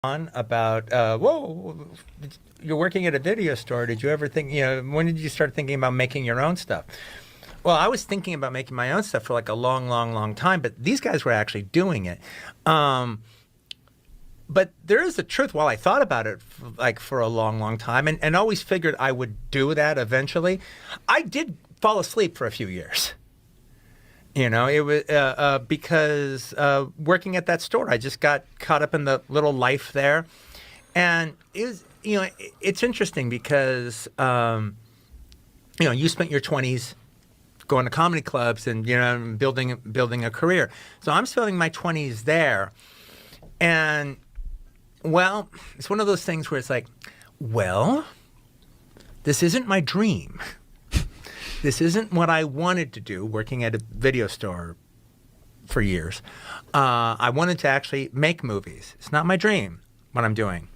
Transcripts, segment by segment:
on about, whoa, you're working at a video store. Did you ever think, when did you start thinking about making your own stuff? Well, I was thinking about making my own stuff for like a long, long, long time, but these guys were actually doing it. But there is the truth. While I thought about it for a long, long time and always figured I would do that eventually, I did fall asleep for a few years. It was because working at that store, I just got caught up in the little life there. And it was, it's interesting because, you spent your 20s going to comedy clubs and, building a career. So I'm spending my 20s there. And, well, it's one of those things where it's like, well, this isn't my dream. This isn't what I wanted to do, working at a video store for years. I wanted to actually make movies. It's not my dream, what I'm doing.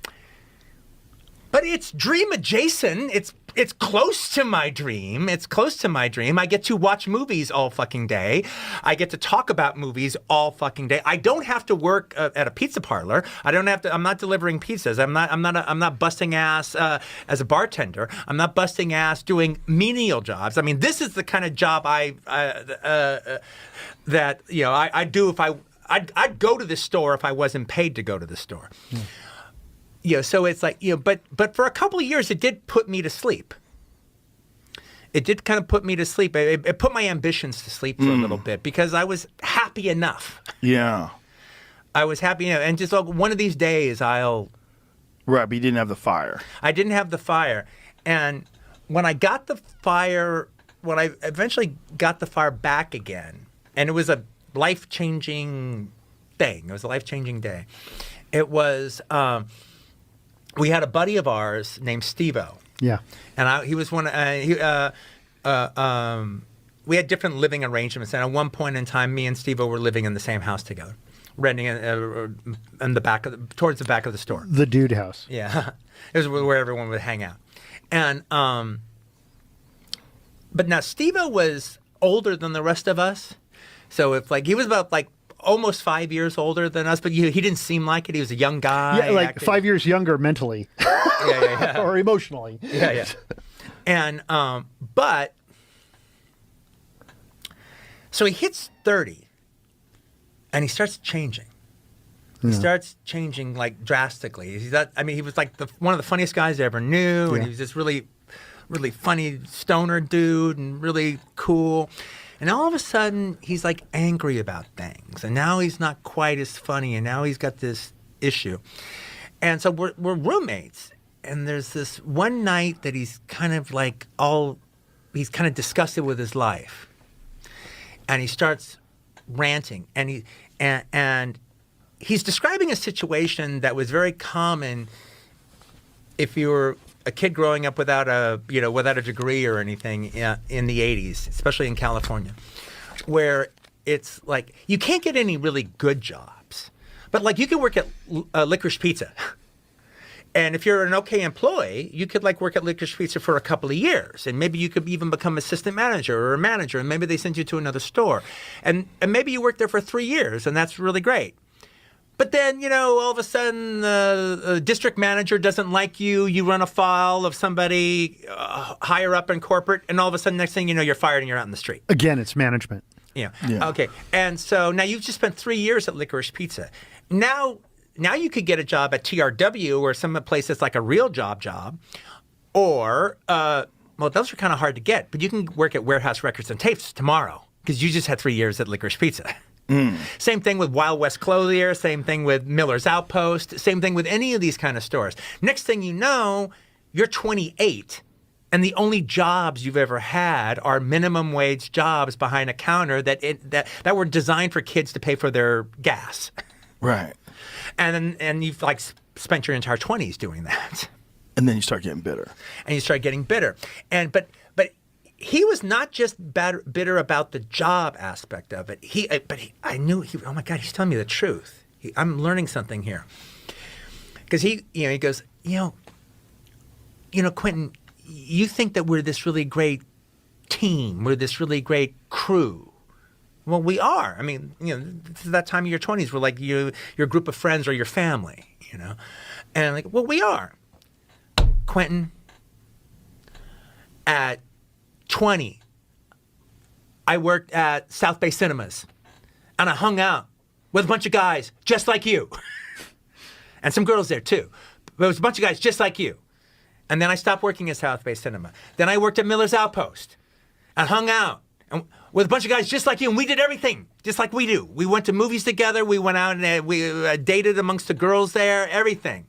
But it's dream adjacent. It's close to my dream. It's close to my dream. I get to watch movies all fucking day. I get to talk about movies all fucking day. I don't have to work at a pizza parlor. I don't have to. I'm not delivering pizzas. I'm not busting ass as a bartender. I'm not busting ass doing menial jobs. I mean, this is the kind of job I'd do if I'd go to the store if I wasn't paid to go to the store. So it's like, but for a couple of years, it did put me to sleep. It did kind of put me to sleep. It put my ambitions to sleep for a little bit because I was happy enough. Yeah. I was happy enough. And just like one of these days, Right, but you didn't have the fire. I didn't have the fire. And when I eventually got the fire back again, and it was a life-changing thing. It was a life-changing day. It was... we had a buddy of ours named Steve-O. Yeah. And he was one. We had different living arrangements, and at one point in time, me and Steve-O were living in the same house together, renting in the back towards the back of the store. The dude house. Yeah, it was where everyone would hang out. And but now Steve-O was older than the rest of us, so if he was about almost 5 years older than us, but he didn't seem like it. He was a young guy. Yeah, 5 years younger mentally. Yeah. Or emotionally. Yeah. And, but, so he hits 30, and he starts changing. He starts changing, drastically. He was one of the funniest guys I ever knew, and he was this really, really funny stoner dude, and really cool. And all of a sudden, he's angry about things. And now he's not quite as funny. And now he's got this issue. And so we're roommates. And there's this one night that he's kind of he's kind of disgusted with his life. And he starts ranting. And he's describing a situation that was very common if you were a kid growing up without a degree or anything in the 80s, especially in California, where it's you can't get any really good jobs, but you can work at Licorice Pizza. And if you're an okay employee, you could work at Licorice Pizza for a couple of years, and maybe you could even become assistant manager or a manager, and maybe they send you to another store, and maybe you work there for 3 years, and that's really great. But then, all of a sudden, the district manager doesn't like you. You run afoul of somebody higher up in corporate, and all of a sudden, next thing you know, you're fired and you're out in the street. Again, it's management. Yeah. Yeah. Okay. And so now you've just spent 3 years at Licorice Pizza. Now you could get a job at TRW or some place that's a real job, or those are kind of hard to get. But you can work at Warehouse Records and Tapes tomorrow because you just had 3 years at Licorice Pizza. Same thing with Wild West Clothier, same thing with Miller's Outpost, same thing with any of these kind of stores. Next thing you know, you're 28, and the only jobs you've ever had are minimum wage jobs behind a counter that were designed for kids to pay for their gas. Right. And you've spent your entire 20s doing that. And then you start getting bitter. And you start getting bitter. But he was not just bitter about the job aspect of it. I knew oh my God, he's telling me the truth. I'm learning something here. Because he goes, Quentin, you think that we're this really great team, we're this really great crew, Well, we are. I mean, this is that time of your 20s where like your group of friends or your family, And like, well, we are. Quentin, at 20, I worked at South Bay Cinemas, and I hung out with a bunch of guys just like you. And some girls there too. But it was a bunch of guys just like you. And then I stopped working at South Bay Cinema. Then I worked at Miller's Outpost and hung out with a bunch of guys just like you. And we did everything just like we do. We went to movies together. We went out and we dated amongst the girls there, everything.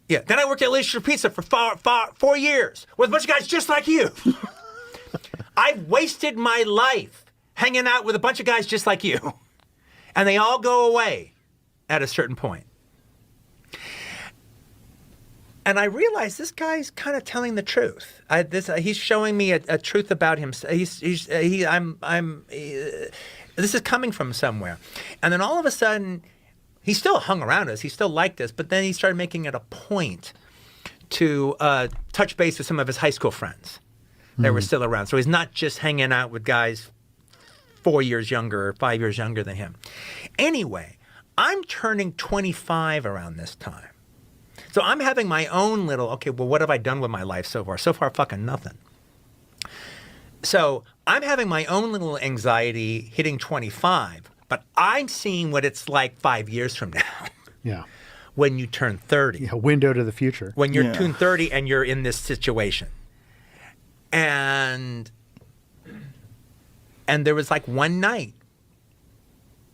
Yeah. Then I worked at Leisure Pizza for 4 years with a bunch of guys just like you. I've wasted my life hanging out with a bunch of guys just like you. And they all go away at a certain point. And I realized this guy's kind of telling the truth. He's showing me a truth about him. This is coming from somewhere. And then all of a sudden, he still hung around us. He still liked us. But then he started making it a point to touch base with some of his high school friends that were still around. So he's not just hanging out with guys 4 years younger or 5 years younger than him. Anyway, I'm turning 25 around this time. So I'm having my own little, okay, well, what have I done with my life so far? So far, fucking nothing. So I'm having my own little anxiety hitting 25, but I'm seeing what it's like 5 years from now. Yeah. When you turn 30. Yeah, window to the future. When you're turn 30 and you're in this situation. And there was like one night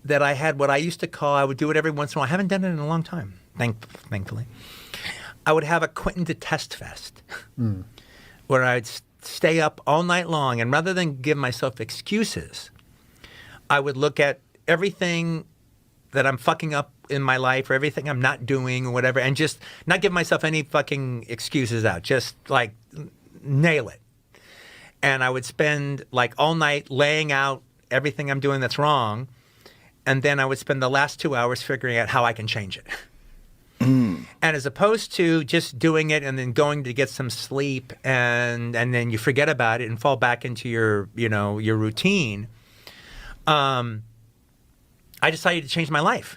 that I had what I used to call, I would do it every once in a while. I haven't done it in a long time, thankfully. I would have a Quentin Detest Fest where I'd stay up all night long. And rather than give myself excuses, I would look at everything that I'm fucking up in my life or everything I'm not doing or whatever and just not give myself any fucking excuses out. Just like nail it. And I would spend like all night laying out everything I'm doing that's wrong. And then I would spend the last 2 hours figuring out how I can change it. And as opposed to just doing it and then going to get some sleep and then you forget about it and fall back into your routine, I decided to change my life.